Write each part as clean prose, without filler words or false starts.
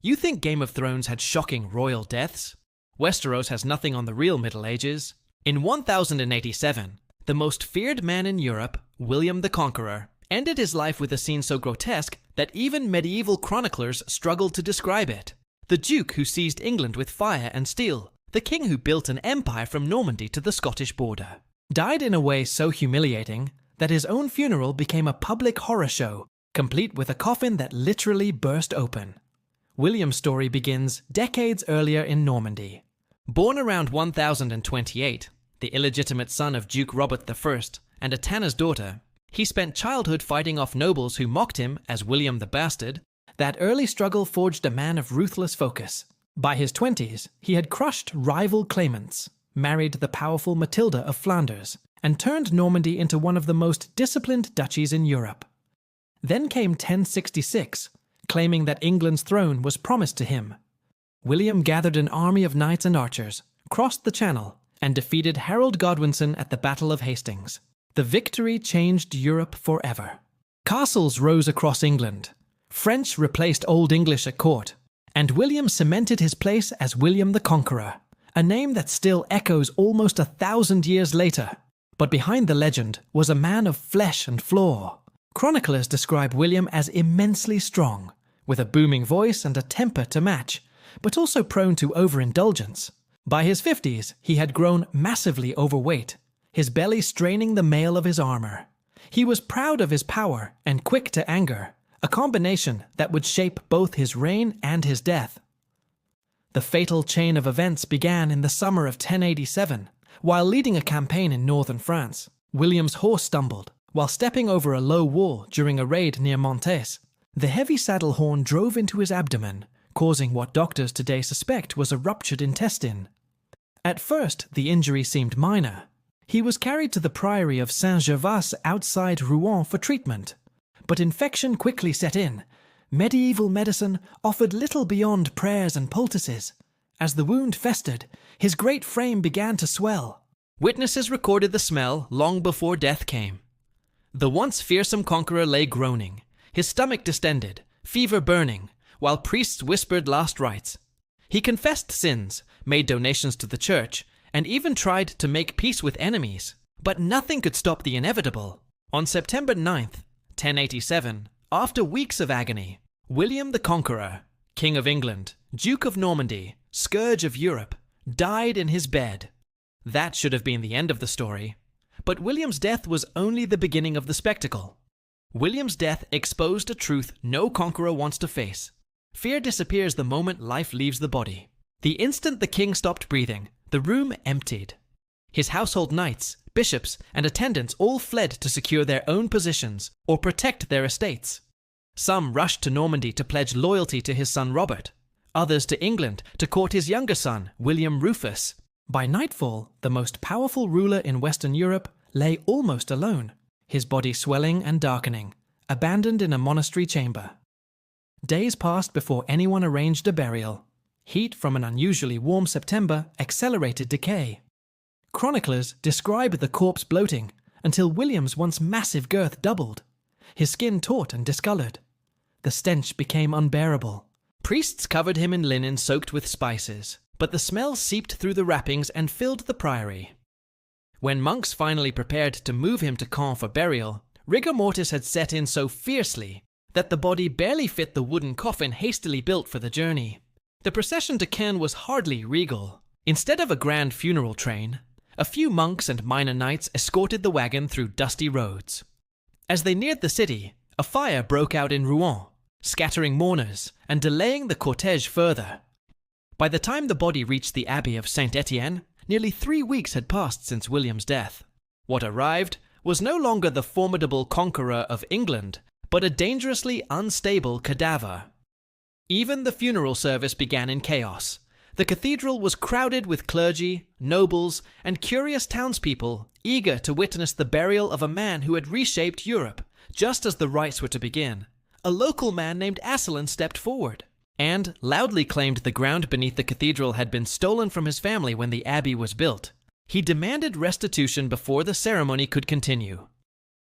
You think Game of Thrones had shocking royal deaths? Westeros has nothing on the real Middle Ages. In 1087, the most feared man in Europe, William the Conqueror, ended his life with a scene so grotesque that even medieval chroniclers struggled to describe it. The Duke who seized England with fire and steel, the king who built an empire from Normandy to the Scottish border, died in a way so humiliating that his own funeral became a public horror show, complete with a coffin that literally burst open. William's story begins decades earlier in Normandy. Born around 1028, the illegitimate son of Duke Robert I and a tanner's daughter, he spent childhood fighting off nobles who mocked him as William the Bastard. That early struggle forged a man of ruthless focus. By his 20s, he had crushed rival claimants, married the powerful Matilda of Flanders, and turned Normandy into one of the most disciplined duchies in Europe. Then came 1066, claiming that England's throne was promised to him. William gathered an army of knights and archers, crossed the Channel, and defeated Harold Godwinson at the Battle of Hastings. The victory changed Europe forever. Castles rose across England. French replaced Old English at court, and William cemented his place as William the Conqueror, a name that still echoes almost 1,000 years later. But behind the legend was a man of flesh and flaw. Chroniclers describe William as immensely strong, with a booming voice and a temper to match, but also prone to overindulgence. By his 50s, he had grown massively overweight, his belly straining the mail of his armor. He was proud of his power and quick to anger, a combination that would shape both his reign and his death. The fatal chain of events began in the summer of 1087. While leading a campaign in northern France, William's horse stumbled while stepping over a low wall during a raid near Montes. The heavy saddle horn drove into his abdomen, causing what doctors today suspect was a ruptured intestine. At first, the injury seemed minor. He was carried to the priory of Saint-Gervais outside Rouen for treatment. But infection quickly set in. Medieval medicine offered little beyond prayers and poultices. As the wound festered, his great frame began to swell. Witnesses recorded the smell long before death came. The once fearsome conqueror lay groaning, his stomach distended, fever burning, while priests whispered last rites. He confessed sins, made donations to the church, and even tried to make peace with enemies. But nothing could stop the inevitable. On September 9th, 1087, after weeks of agony, William the Conqueror, King of England, Duke of Normandy, Scourge of Europe, died in his bed. That should have been the end of the story. But William's death was only the beginning of the spectacle. William's death exposed a truth no conqueror wants to face. Fear disappears the moment life leaves the body. The instant the king stopped breathing, the room emptied. His household knights, bishops, and attendants all fled to secure their own positions or protect their estates. Some rushed to Normandy to pledge loyalty to his son Robert, others to England to court his younger son, William Rufus. By nightfall, the most powerful ruler in Western Europe lay almost alone, his body swelling and darkening, abandoned in a monastery chamber. Days passed before anyone arranged a burial. Heat from an unusually warm September accelerated decay. Chroniclers describe the corpse bloating until William's once massive girth doubled, his skin taut and discolored. The stench became unbearable. Priests covered him in linen soaked with spices, but the smell seeped through the wrappings and filled the priory. When monks finally prepared to move him to Caen for burial, rigor mortis had set in so fiercely that the body barely fit the wooden coffin hastily built for the journey. The procession to Caen was hardly regal. Instead of a grand funeral train, a few monks and minor knights escorted the wagon through dusty roads. As they neared the city, a fire broke out in Rouen, scattering mourners and delaying the cortege further. By the time the body reached the Abbey of Saint-Étienne, nearly 3 weeks had passed since William's death. What arrived was no longer the formidable conqueror of England, but a dangerously unstable cadaver. Even the funeral service began in chaos. The cathedral was crowded with clergy, nobles, and curious townspeople eager to witness the burial of a man who had reshaped Europe. Just as the rites were to begin, a local man named Asselin stepped forward and loudly claimed the ground beneath the cathedral had been stolen from his family when the abbey was built. He demanded restitution before the ceremony could continue.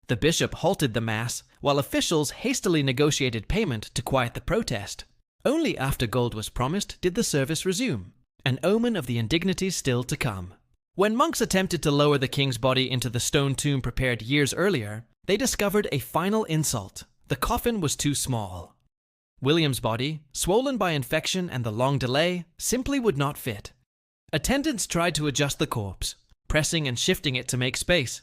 The bishop halted the mass while officials hastily negotiated payment to quiet the protest. Only after gold was promised did the service resume, an omen of the indignities still to come. When monks attempted to lower the king's body into the stone tomb prepared years earlier, they discovered a final insult. The coffin was too small. William's body, swollen by infection and the long delay, simply would not fit. Attendants tried to adjust the corpse, pressing and shifting it to make space.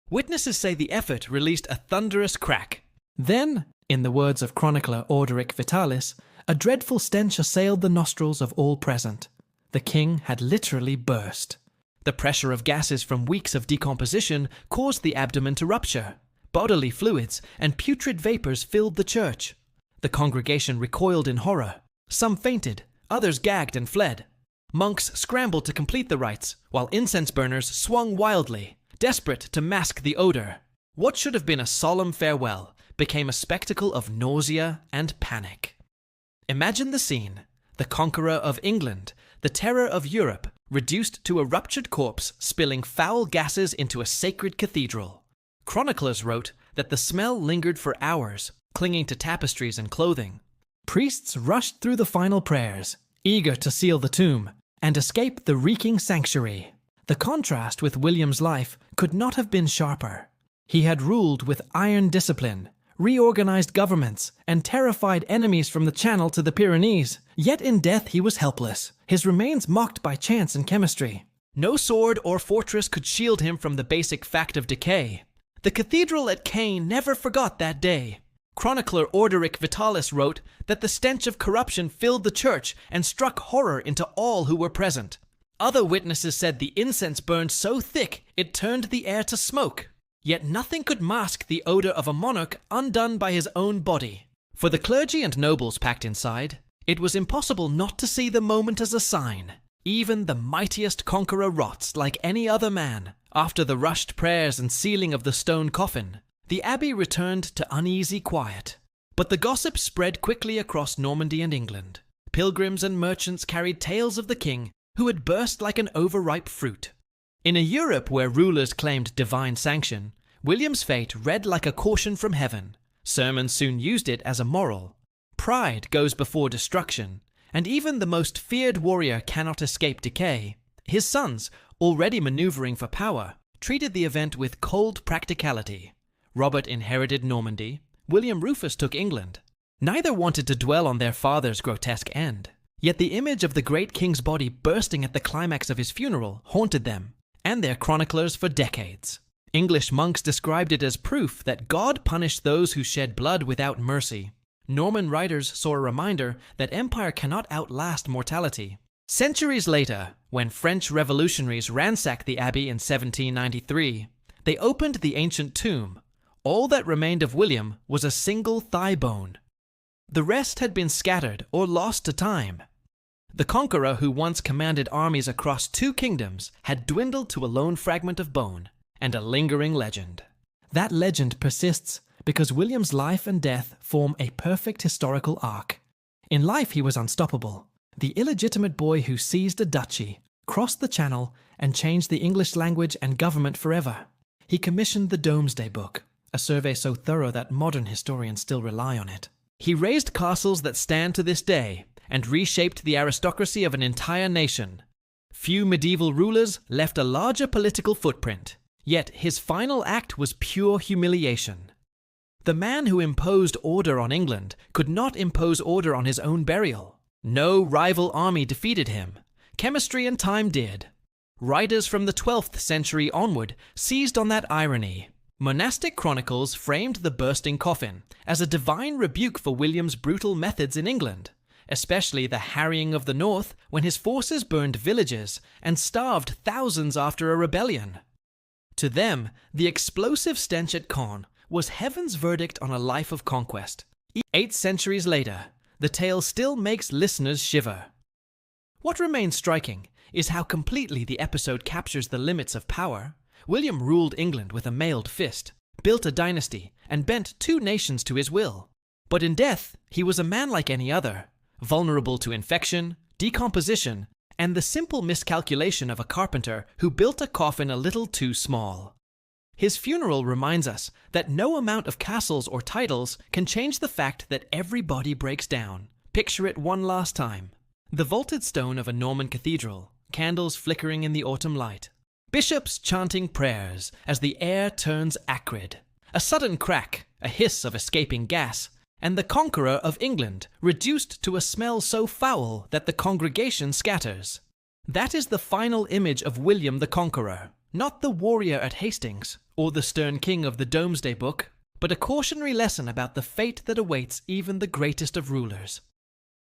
Witnesses say the effort released a thunderous crack. Then, in the words of chronicler Orderic Vitalis, a dreadful stench assailed the nostrils of all present. The king had literally burst. The pressure of gases from weeks of decomposition caused the abdomen to rupture. Bodily fluids and putrid vapors filled the church. The congregation recoiled in horror. Some fainted, others gagged and fled. Monks scrambled to complete the rites, while incense burners swung wildly, desperate to mask the odor. What should have been a solemn farewell became a spectacle of nausea and panic. Imagine the scene: the Conqueror of England, the terror of Europe, reduced to a ruptured corpse spilling foul gases into a sacred cathedral. Chroniclers wrote that the smell lingered for hours, clinging to tapestries and clothing. Priests rushed through the final prayers, eager to seal the tomb and escape the reeking sanctuary. The contrast with William's life could not have been sharper. He had ruled with iron discipline, reorganized governments, and terrified enemies from the Channel to the Pyrenees. Yet in death he was helpless, his remains mocked by chance and chemistry. No sword or fortress could shield him from the basic fact of decay. The cathedral at Caen never forgot that day. Chronicler Orderic Vitalis wrote that the stench of corruption filled the church and struck horror into all who were present. Other witnesses said the incense burned so thick it turned the air to smoke. Yet nothing could mask the odor of a monarch undone by his own body. For the clergy and nobles packed inside, it was impossible not to see the moment as a sign. Even the mightiest conqueror rots like any other man. After the rushed prayers and sealing of the stone coffin, the abbey returned to uneasy quiet. But the gossip spread quickly across Normandy and England. Pilgrims and merchants carried tales of the king, who had burst like an overripe fruit. In a Europe where rulers claimed divine sanction, William's fate read like a caution from heaven. Sermons soon used it as a moral. Pride goes before destruction, and even the most feared warrior cannot escape decay. His sons, already maneuvering for power, treated the event with cold practicality. Robert inherited Normandy, William Rufus took England. Neither wanted to dwell on their father's grotesque end. Yet the image of the great king's body bursting at the climax of his funeral haunted them, and their chroniclers for decades. English monks described it as proof that God punished those who shed blood without mercy. Norman writers saw a reminder that empire cannot outlast mortality. Centuries later, when French revolutionaries ransacked the abbey in 1793, they opened the ancient tomb. All that remained of William was a single thigh bone. The rest had been scattered or lost to time. The conqueror who once commanded armies across 2 kingdoms had dwindled to a lone fragment of bone and a lingering legend. That legend persists because William's life and death form a perfect historical arc. In life he was unstoppable, the illegitimate boy who seized a duchy, crossed the Channel, and changed the English language and government forever. He commissioned the Domesday Book, a survey so thorough that modern historians still rely on it. He raised castles that stand to this day and reshaped the aristocracy of an entire nation. Few medieval rulers left a larger political footprint, yet his final act was pure humiliation. The man who imposed order on England could not impose order on his own burial. No rival army defeated him. Chemistry and time did. Writers from the 12th century onward seized on that irony. Monastic chronicles framed the bursting coffin as a divine rebuke for William's brutal methods in England, especially the harrying of the north when his forces burned villages and starved thousands after a rebellion. To them, the explosive stench at Caen was heaven's verdict on a life of conquest. 8 centuries later, the tale still makes listeners shiver. What remains striking is how completely the episode captures the limits of power. William ruled England with a mailed fist, built a dynasty, and bent 2 nations to his will. But in death, he was a man like any other, vulnerable to infection, decomposition, and the simple miscalculation of a carpenter who built a coffin a little too small. His funeral reminds us that no amount of castles or titles can change the fact that every body breaks down. Picture it one last time. The vaulted stone of a Norman cathedral, candles flickering in the autumn light. Bishops chanting prayers as the air turns acrid. A sudden crack, a hiss of escaping gas, and the Conqueror of England reduced to a smell so foul that the congregation scatters. That is the final image of William the Conqueror, not the warrior at Hastings, or the stern king of the Domesday Book, but a cautionary lesson about the fate that awaits even the greatest of rulers.